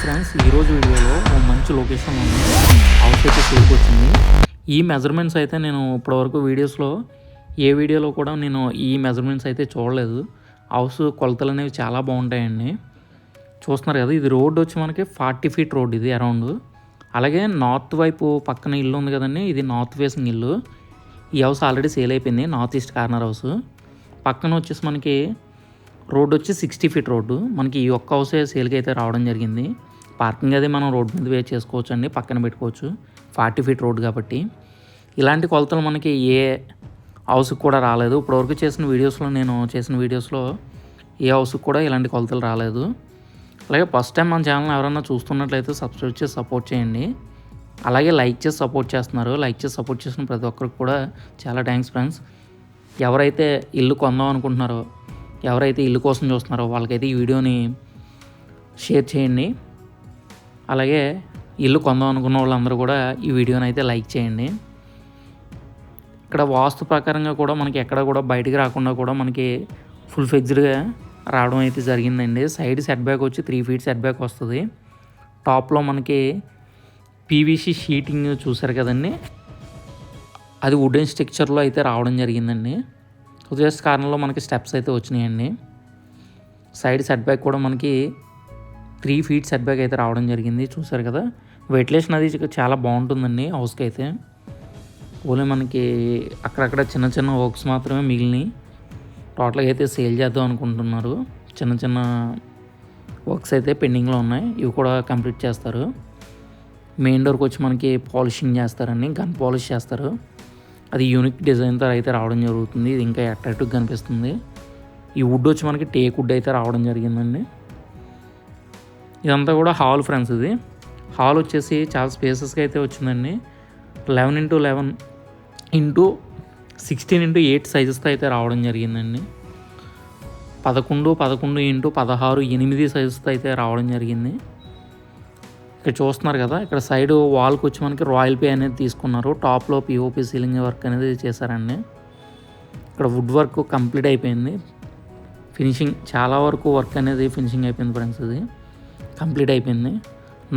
Friends, ఈరోజు వీడియోలో ఓ మంచి లొకేషన్ ఉంది. హౌస్ అయితే సేల్కి వచ్చింది. ఈ మెజర్మెంట్స్ అయితే నేను ఇప్పటివరకు ఏ వీడియోలో కూడా నేను ఈ మెజర్మెంట్స్ అయితే చూడలేదు. హౌస్ కొలతలు అనేవి చాలా బాగుంటాయండి. చూస్తున్నారు కదా, ఇది రోడ్ వచ్చి మనకి 40 ఫీట్ రోడ్ ఇది అరౌండ్. అలాగే నార్త్ వైపు పక్కన ఇల్లు ఉంది కదండి, ఇది నార్త్ ఫేసింగ్ ఇల్లు. ఈ హౌస్ ఆల్రెడీ సేల్ అయిపోయింది, నార్త్ ఈస్ట్ కార్నర్ హౌస్. పక్కన వచ్చేసి మనకి రోడ్ వచ్చి 60 ఫీట్ రోడ్డు. మనకి ఈ ఒక్క హౌసే సేల్కి అయితే రావడం జరిగింది. పార్కింగ్ అది మనం రోడ్ మీద వే చేసుకోవచ్చు అండి, పక్కన పెట్టుకోవచ్చు. 40 ఫీట్ రోడ్ కాబట్టి ఇలాంటి కొలతలు మనకి ఏ హౌస్కి కూడా రాలేదు. ఇప్పటివరకు నేను చేసిన వీడియోస్లో ఏ హౌస్కి కూడా ఇలాంటి కొలతలు రాలేదు. అలాగే ఫస్ట్ టైం మన ఛానల్ ఎవరైనా చూస్తున్నట్లయితే సబ్స్క్రైబ్ చేసి సపోర్ట్ చేయండి. అలాగే లైక్ చేసి సపోర్ట్ చేస్తున్నారు. లైక్ చేసి సపోర్ట్ చేసిన ప్రతి ఒక్కరికి కూడా చాలా థ్యాంక్స్ ఫ్రెండ్స్. ఎవరైతే ఇల్లు కొందాం అనుకుంటున్నారో, ఎవరైతే ఇల్లు కోసం చూస్తున్నారో వాళ్ళకైతే ఈ వీడియోని షేర్ చేయండి. అలాగే ఇల్లు కొందాం అనుకున్న వాళ్ళందరూ కూడా ఈ వీడియోని అయితే లైక్ చేయండి. ఇక్కడ వాస్తు ప్రకారంగా కూడా మనకి ఎక్కడ కూడా బయటికి రాకుండా కూడా మనకి ఫుల్ ఫిక్స్డ్గా రావడం అయితే జరిగిందండి. సైడ్ సెట్ బ్యాక్ వచ్చి 3 ఫీట్ సెట్ బ్యాక్ వస్తుంది. టాప్లో మనకి పీవీసీ షీటింగ్ చూసారు కదండి, అది వుడెన్ స్ట్రక్చర్లో అయితే రావడం జరిగిందండి. జస్ట్ కార్నర్లో మనకి స్టెప్స్ అయితే వచ్చినాయండి. సైడ్ సెట్ బ్యాక్ కూడా మనకి 3 ఫీట్ సెట్ బ్యాక్ అయితే రావడం జరిగింది. చూసారు కదా, వెంటిలేషన్ అది చాలా బాగుంటుందండి హౌస్కి అయితే. ఓన్లీ మనకి అక్కడక్కడ చిన్న చిన్న వర్క్స్ మాత్రమే మిగిలినాయి. టోటల్గా అయితే సేల్ చేద్దాం అనుకుంటున్నారు. చిన్న చిన్న వర్క్స్ అయితే పెండింగ్లో ఉన్నాయి, ఇవి కూడా కంప్లీట్ చేస్తారు. మెయిన్ డోర్కి వచ్చి మనకి పాలిషింగ్ చేస్తారండి, గన్ పాలిష్ చేస్తారు. అది యూనిక్ డిజైన్తో అయితే రావడం జరుగుతుంది. ఇది ఇంకా అట్రాక్టివ్గా కనిపిస్తుంది. ఈ వుడ్ వచ్చి మనకి టేక్ వుడ్ అయితే రావడం జరిగిందండి. ఇదంతా కూడా హాల్ ఫ్రెండ్స్. ఇది హాల్ వచ్చేసి చాలా స్పేసెస్గా అయితే వచ్చిందండి. 11x11 ఇంటూ 16x8 సైజెస్తో అయితే రావడం జరిగిందండి. 11x11 ఇంటూ 16x8 సైజెస్తో అయితే రావడం జరిగింది. ఇక్కడ చూస్తున్నారు కదా, ఇక్కడ సైడ్ వాల్కి వచ్చి మనకి రాయల్ పే అనేది తీసుకున్నారు. టాప్లో పిఓపి సీలింగ్ వర్క్ అనేది చేశారండి. ఇక్కడ వుడ్ వర్క్ కంప్లీట్ అయిపోయింది. ఫినిషింగ్ చాలా వరకు వర్క్ అనేది ఫినిషింగ్ అయిపోయింది ఫ్రెండ్స్. ఇది కంప్లీట్ అయిపోయింది.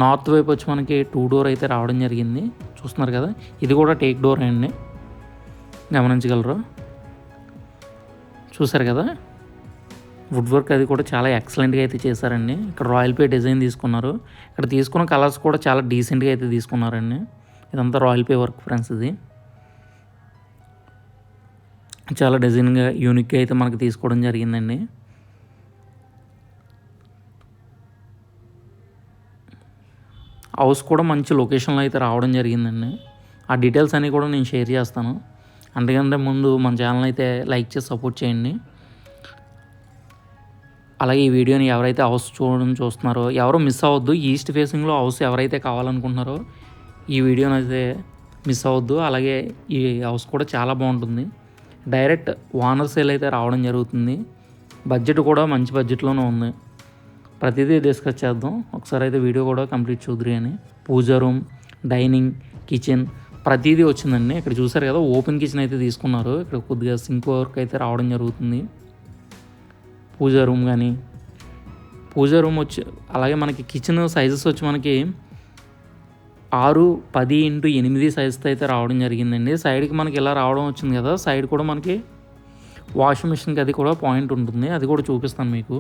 నార్త్ వైపు వచ్చి మనకి 2 డోర్ అయితే రావడం జరిగింది. చూస్తున్నారు కదా, ఇది కూడా టేక్ డోర్ అండి, గమనించగలరు. చూసారు కదా, వుడ్ వర్క్ అది కూడా చాలా ఎక్సలెంట్గా అయితే చేశారండి. ఇక్కడ రాయల్ పే డిజైన్ తీసుకున్నారు. ఇక్కడ తీసుకున్న కలర్స్ కూడా చాలా డీసెంట్గా అయితే తీసుకున్నారండి. ఇదంతా రాయల్ పే వర్క్ ఫ్రెండ్స్. ఇది చాలా డిజైన్గా యూనిక్గా అయితే మనకి తీసుకోవడం జరిగిందండి. హౌస్ కూడా మంచి లొకేషన్లో అయితే రావడం జరిగిందండి. ఆ డీటెయిల్స్ అన్నీ కూడా నేను షేర్ చేస్తాను. అందుకంటే ముందు మన ఛానల్ అయితే లైక్ చేసి సపోర్ట్ చేయండి. అలాగే ఈ వీడియోని ఎవరైతే హౌస్ చూస్తున్నారో ఎవరో మిస్ అవ్వద్దు. ఈస్ట్ ఫేసింగ్లో హౌస్ ఎవరైతే కావాలనుకుంటున్నారో ఈ వీడియోని అయితే మిస్ అవ్వద్దు. అలాగే ఈ హౌస్ కూడా చాలా బాగుంటుంది. డైరెక్ట్ ఓనర్ సేల్ అయితే రావడం జరుగుతుంది. బడ్జెట్ కూడా మంచి బడ్జెట్లోనే ఉంది. ప్రతిదీ డిస్కస్ చేద్దాం. ఒకసారి అయితే వీడియో కూడా కంప్లీట్ చూద్దరు అని. పూజా రూమ్, డైనింగ్, కిచెన్ ప్రతిదీ వచ్చిందండి. ఇక్కడ చూసారు కదా, ఓపెన్ కిచెన్ అయితే తీసుకున్నారు. ఇక్కడ కొద్దిగా సింక్ వర్క్ అయితే రావడం జరుగుతుంది. పూజా రూమ్ వచ్చి అలాగే మనకి కిచెన్ సైజెస్ వచ్చి మనకి 6-10x8 సైజుతో అయితే రావడం జరిగిందండి. సైడ్కి మనకి ఇలా రావడం వచ్చింది కదా, సైడ్ కూడా మనకి వాషింగ్ మిషన్కి అది కూడా పాయింట్ ఉంటుంది, అది కూడా చూపిస్తాను మీకు.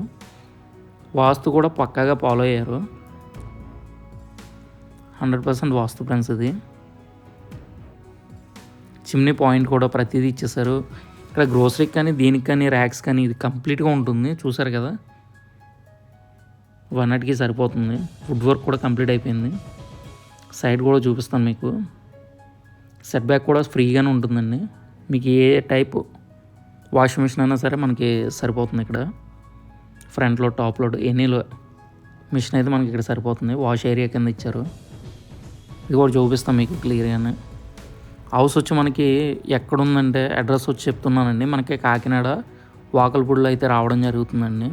వాస్తు కూడా పక్కాగా ఫాలో అయ్యారు. 100% వాస్తు ఫ్రెండ్స్. ఇది చిమ్నీ పాయింట్ కూడా ప్రతిదీ ఇచ్చేసారు. ఇక్కడ గ్రోసరీకి కానీ దీనికి కానీ ర్యాక్స్ కానీ ఇది కంప్లీట్గా ఉంటుంది. చూసారు కదా, వన్నిటికి సరిపోతుంది. వుడ్ వర్క్ కూడా కంప్లీట్ అయిపోయింది. సైడ్ కూడా చూపిస్తాను మీకు. సెట్ బ్యాక్ కూడా ఫ్రీగానే ఉంటుందండి. మీకు ఏ టైప్ వాషింగ్ మిషన్ అయినా సరే మనకి సరిపోతుంది. ఇక్కడ ఫ్రంట్లో టాప్లో ఎనీలో మిషన్ అయితే మనకి ఇక్కడ సరిపోతుంది. వాష్ ఏరియా కింద ఇచ్చారు. ఇది కూడా చూపిస్తాం మీకు క్లియర్గానే. హౌస్ వచ్చి మనకి ఎక్కడుందంటే అడ్రస్ వచ్చి చెప్తున్నానండి. మనకి కాకినాడ వాకల్పూడిలో అయితే రావడం జరుగుతుందండి.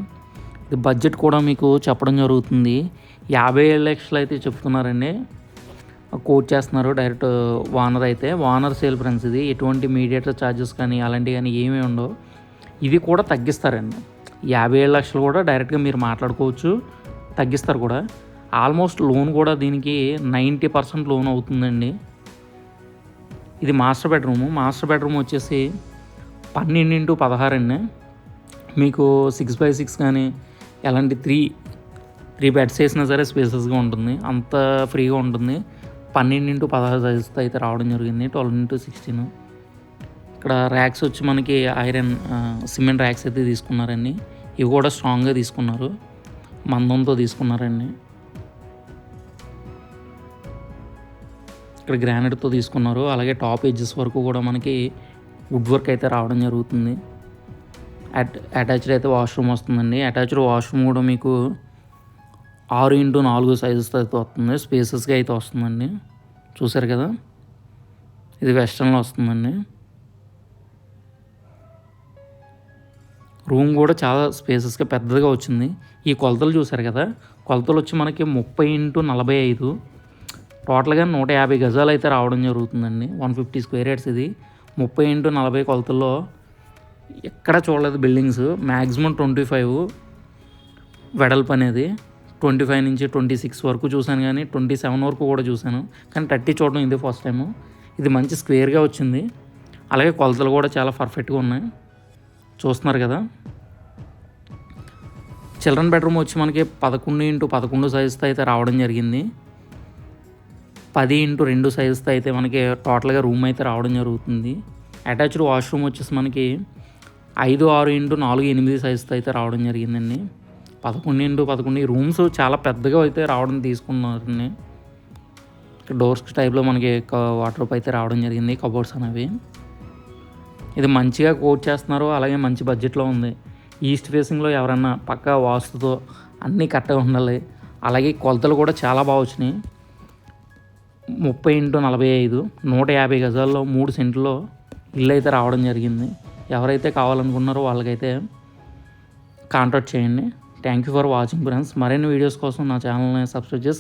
ఇది బడ్జెట్ కూడా మీకు చెప్పడం జరుగుతుంది. 57 లక్షలు అయితే చెప్తున్నారండి, కోట్ చేస్తున్నారు డైరెక్ట్ ఓనర్ అయితే. Owner sale friends. ఇది ఎటువంటి మీడియేటర్ ఛార్జెస్ కానీ అలాంటివి కానీ ఏమీ ఉండవు. ఇది కూడా తగ్గిస్తారండి. 57 లక్షలు కూడా డైరెక్ట్గా మీరు మాట్లాడుకోవచ్చు, తగ్గిస్తారు కూడా. ఆల్మోస్ట్ లోన్ కూడా దీనికి 90% లోన్ అవుతుందండి. ఇది మాస్టర్ బెడ్రూమ్ వచ్చేసి 12x16 అండి. మీకు 6x6 కానీ ఎలాంటి త్రీ బెడ్స్ వేసినా సరే స్పేసెస్గా ఉంటుంది, అంత ఫ్రీగా ఉంటుంది. 12x16 సైజుతో అయితే రావడం జరిగింది. 12x16. ఇక్కడ ర్యాక్స్ వచ్చి మనకి ఐరన్ సిమెంట్ ర్యాక్స్ అయితే తీసుకున్నారండి. ఇవి కూడా స్ట్రాంగ్గా తీసుకున్నారు, మందంతో తీసుకున్నారండి. ఇక్కడ గ్రానైట్తో తీసుకున్నారు. అలాగే టాప్ ఎడ్జెస్ వరకు కూడా మనకి వుడ్ వర్క్ అయితే రావడం జరుగుతుంది. అటాచ్డ్ అయితే వాష్రూమ్ వస్తుందండి. అటాచ్డ్ వాష్రూమ్ కూడా మీకు 6x4 సైజెస్తో అయితే వస్తుంది, స్పేసెస్గా అయితే వస్తుందండి. చూసారు కదా, ఇది వెస్టర్న్లో వస్తుందండి. రూమ్ కూడా చాలా స్పేసెస్గా పెద్దగా వచ్చింది. ఈ కొలతలు చూసారు కదా, కొలతలు వచ్చి మనకి 30x45, టోటల్గా 150 గజాలు అయితే రావడం జరుగుతుందండి. 150 స్క్వేర్ యార్డ్స్. ఇది 30x40 కొలతల్లో ఎక్కడ చూడలేదు బిల్డింగ్స్. మ్యాక్సిమం 25 వెడల్పు అనేది. 25 నుంచి 26 వరకు చూశాను, కానీ 27 వరకు కూడా చూశాను, కానీ 30 చూడడం ఇది ఫస్ట్ టైము. ఇది మంచి స్క్వేర్గా వచ్చింది. అలాగే కొలతలు కూడా చాలా పర్ఫెక్ట్గా ఉన్నాయి, చూస్తున్నారు కదా. చిల్డ్రన్ బెడ్రూమ్ వచ్చి మనకి 11x11 సైజుతో అయితే రావడం జరిగింది. 10x2 సైజుతో అయితే మనకి టోటల్గా రూమ్ అయితే రావడం జరుగుతుంది. అటాచ్డ్ వాష్రూమ్ వచ్చేసి మనకి 5-6x4-8 సైజుతో అయితే రావడం జరిగిందండి. 11x11. ఈ రూమ్స్ చాలా పెద్దగా అయితే రావడం తీసుకున్నారండి. ఇక్కడ డోర్స్ టైప్లో మనకి వాటర్ అయితే రావడం జరిగింది, కబోర్డ్స్ అనేవి. ఇది మంచిగా కోట్ చేస్తున్నారు, అలాగే మంచి బడ్జెట్లో ఉంది. ఈస్ట్ ఫేసింగ్లో ఎవరన్నా పక్కా వాస్తుతో అన్నీ కరెక్ట్గా ఉండాలి. అలాగే కొలతలు కూడా చాలా బాగా వచ్చినాయి. 30x45, 150 గజాల్లో 3 సెంట్లో ఇల్లు అయితే రావడం జరిగింది. ఎవరైతే కావాలనుకున్నారో వాళ్ళకైతే కాంటాక్ట్ చేయండి. Thank you for watching friends. మరిన్ని వీడియోస్ కోసం నా ఛానల్ని సబ్స్క్రైబ్ చేసి